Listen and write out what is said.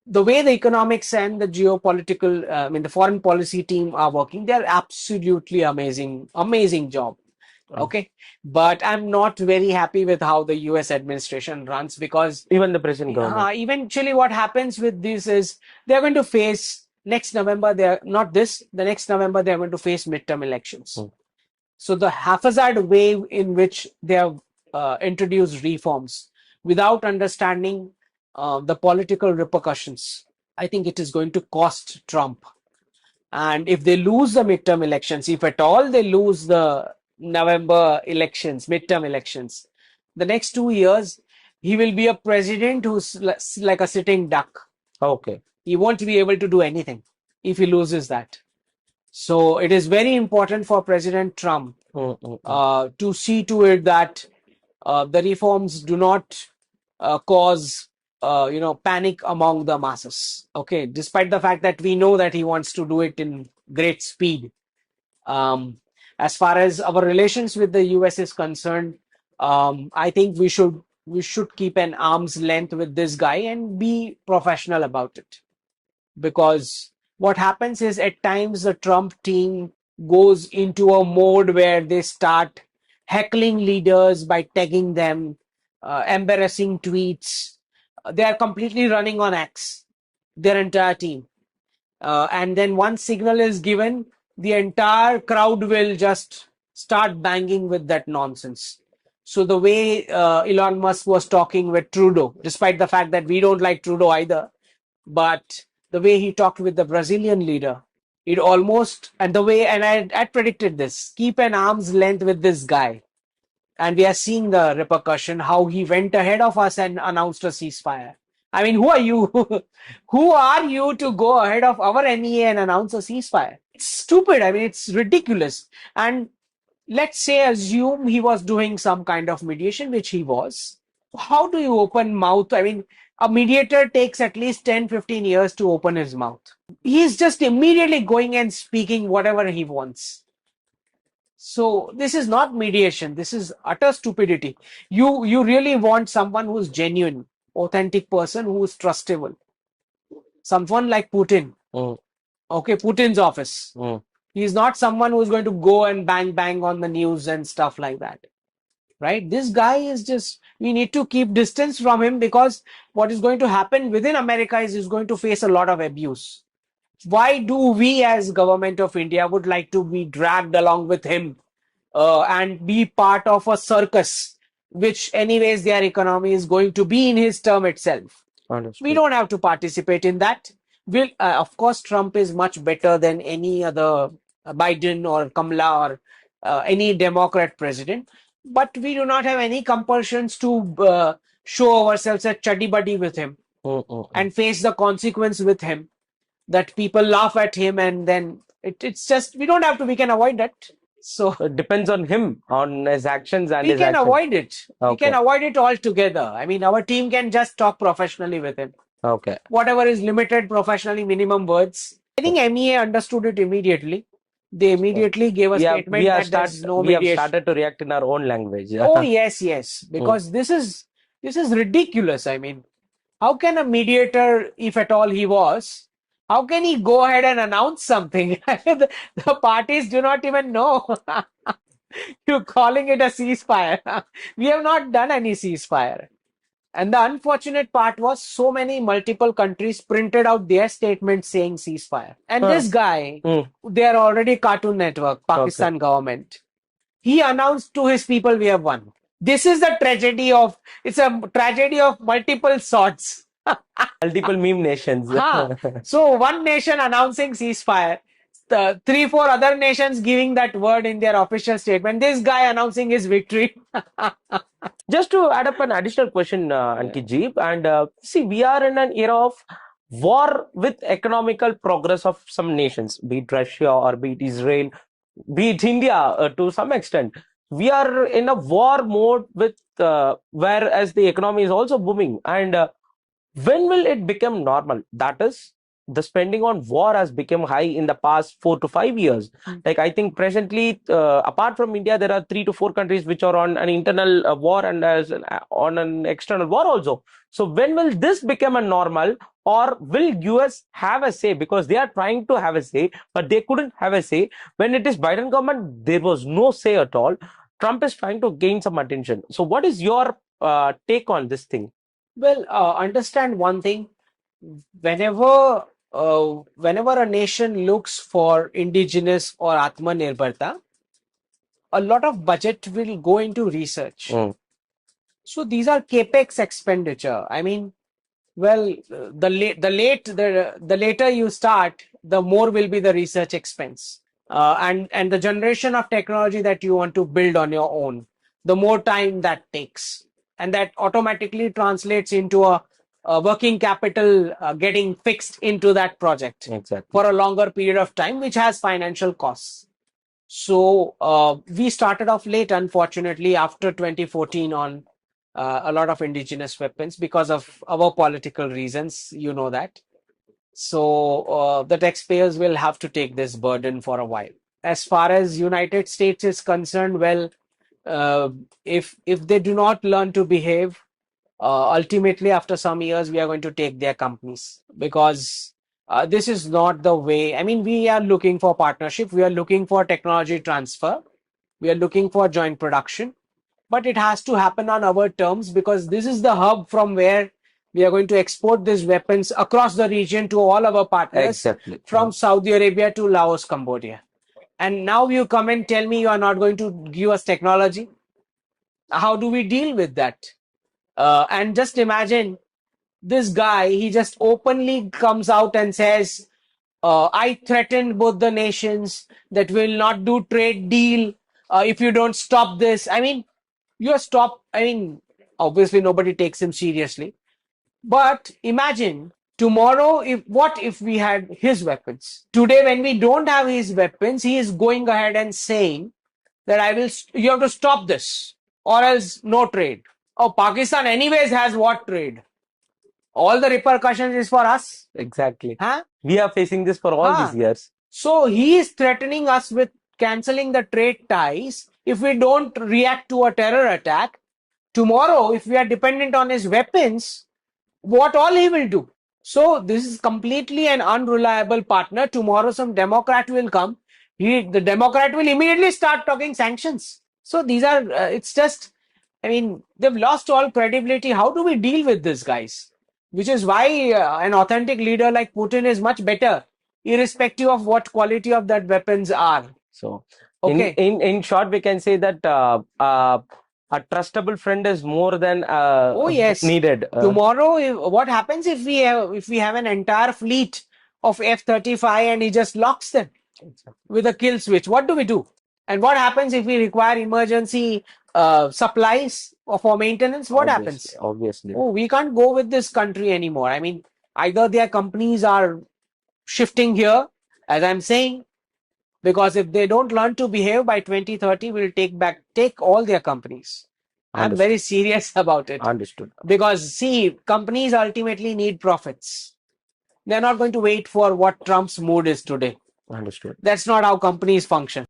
the way the economics and the geopolitical, the foreign policy team are working, they're absolutely amazing, amazing job. Um, Okay. But I'm not very happy with how the US administration runs, because Even the present government. eventually what happens with this is they're going to face next November, they're not this, the next November, they're going to face midterm elections. Mm. So the haphazard way in which they have introduced reforms without understanding the political repercussions, I think it is going to cost Trump. And if they lose the midterm elections, if at all they lose the November elections, midterm elections, the next 2 years, he will be a president who's like a sitting duck. Okay. He won't be able to do anything if he loses that. So it is very important for President Trump to see to it that the reforms do not cause panic among the masses. Okay, despite the fact that we know that he wants to do it in great speed. Um, as far as our relations with the US is concerned, I think we should keep an arm's length with this guy and be professional about it, because what happens is at times the Trump team goes into a mode where they start heckling leaders by tagging them, embarrassing tweets. They are completely running on X, their entire team. And then once signal is given, the entire crowd will just start banging with that nonsense. So the way Elon Musk was talking with Trudeau, despite the fact that we don't like Trudeau either, but the way he talked with the Brazilian leader, it almost, and the way, and I predicted this, keep an arm's length with this guy. And we are seeing the repercussion, how he went ahead of us and announced a ceasefire. I mean, who are you? Who are you to go ahead of our MEA and announce a ceasefire? It's stupid. I mean, it's ridiculous. And let's say, assume he was doing some kind of mediation, which he was. How do you open mouth? I mean, a mediator takes at least 10-15 years to open his mouth. He's just immediately going and speaking whatever he wants. So this is not mediation. This is utter stupidity. You really want someone who's genuine, authentic person who is trustable. Someone like Putin. Mm. Okay, Putin's office. Mm. He's not someone who's going to go and bang on the news and stuff like that. Right? This guy is just, we need to keep distance from him, because what is going to happen within America is he's going to face a lot of abuse. Why do we as government of India would like to be dragged along with him and be part of a circus, which anyways their economy is going to be in his term itself? We Understood. don't have to participate in that. Of course, Trump is much better than any other Biden or Kamala or any Democrat president, but we do not have any compulsions to show ourselves a chuddy buddy with him and face the consequence with him, that people laugh at him, and then it's just, we don't have to, we can avoid that. So It depends on him, on his actions and we his can actions. avoid it. We can Okay. avoid it altogether. I mean, our team can just talk professionally with him. Okay. Whatever is limited professionally, minimum words. I think MEA understood it immediately. They immediately gave a statement that there's no We have mediation. started to react in our own language. Oh yes, because this is ridiculous. I mean, how can a mediator, if at all he was, how can he go ahead and announce something? The parties do not even know. You're calling it a ceasefire. We have not done any ceasefire. And the unfortunate part was, so many multiple countries printed out their statements saying ceasefire. And this guy, Mm. they are already Cartoon Network, Pakistan government. He announced to his people, we have won. This is the tragedy of, it's a tragedy of multiple sorts. Multiple meme nations. So one nation announcing ceasefire, the 3-4 other nations giving that word in their official statement, this guy announcing his victory. Just to add up an additional question, Ankit ji, and see, we are in an era of war with economical progress of some nations, be it Russia or be it Israel, be it India to some extent. We are in a war mode with, whereas the economy is also booming. And when will it become normal? That is, the spending on war has become high in the past 4 to 5 years. Like I think presently, apart from India, there are 3 to 4 countries which are on an internal war and on an external war also. So when will this become a normal, or will US have a say? Because they are trying to have a say, but they couldn't have a say. When it is Biden government, there was no say at all. Trump is trying to gain some attention. So what is your take on this thing? Well, understand one thing. Whenever a nation looks for indigenous or Atmanirbharta, a lot of budget will go into research. So these are capex expenditure. I mean, well, the later you start, the more will be the research expense, and the generation of technology that you want to build on your own, the more time that takes, and that automatically translates into a working capital getting fixed into that project Exactly. for a longer period of time, which has financial costs. So we started off late, unfortunately, after 2014 on a lot of indigenous weapons because of our political reasons, you know that. So the taxpayers will have to take this burden for a while. As far as United States is concerned, well, uh, if they do not learn to behave, ultimately after some years we are going to take their companies, because this is not the way. I mean, we are looking for partnership, we are looking for technology transfer, we are looking for joint production, but it has to happen on our terms, because this is the hub from where we are going to export these weapons across the region to all our partners. Exactly. From Saudi Arabia to Laos, Cambodia. And now you come and tell me you are not going to give us technology. How do we deal with that? And just imagine, this guy, he just openly comes out and says, I threatened both the nations that will not do trade deal if you don't stop this. I mean, obviously nobody takes him seriously. But imagine tomorrow, if we had his weapons? Today, when we don't have his weapons, he is going ahead and saying that you have to stop this, or else no trade. Oh, Pakistan anyways has what trade? All the repercussions is for us. Exactly. Huh? We are facing this for all these years. So he is threatening us with canceling the trade ties if we don't react to a terror attack. Tomorrow, if we are dependent on his weapons, what all he will do? So this is completely an unreliable partner. Tomorrow some Democrat will come. The Democrat will immediately start talking sanctions. So these are, it's just, I mean, they've lost all credibility. How do we deal with this, guys? Which is why an authentic leader like Putin is much better, irrespective of what quality of that weapons are. So, Okay. in short, we can say that a trustable friend is more than Oh yes, needed. Tomorrow, what happens if we have an entire fleet of F-35 and he just locks them with a kill switch? What do we do? And what happens if we require emergency supplies for maintenance? What happens? Obviously. Oh, we can't go with this country anymore. I mean, either their companies are shifting here, as I'm saying, because if they don't learn to behave by 2030, we'll take all their companies. I'm very serious about it. Understood. Because see, companies ultimately need profits. They're not going to wait for what Trump's mood is today. Understood. That's not how companies function.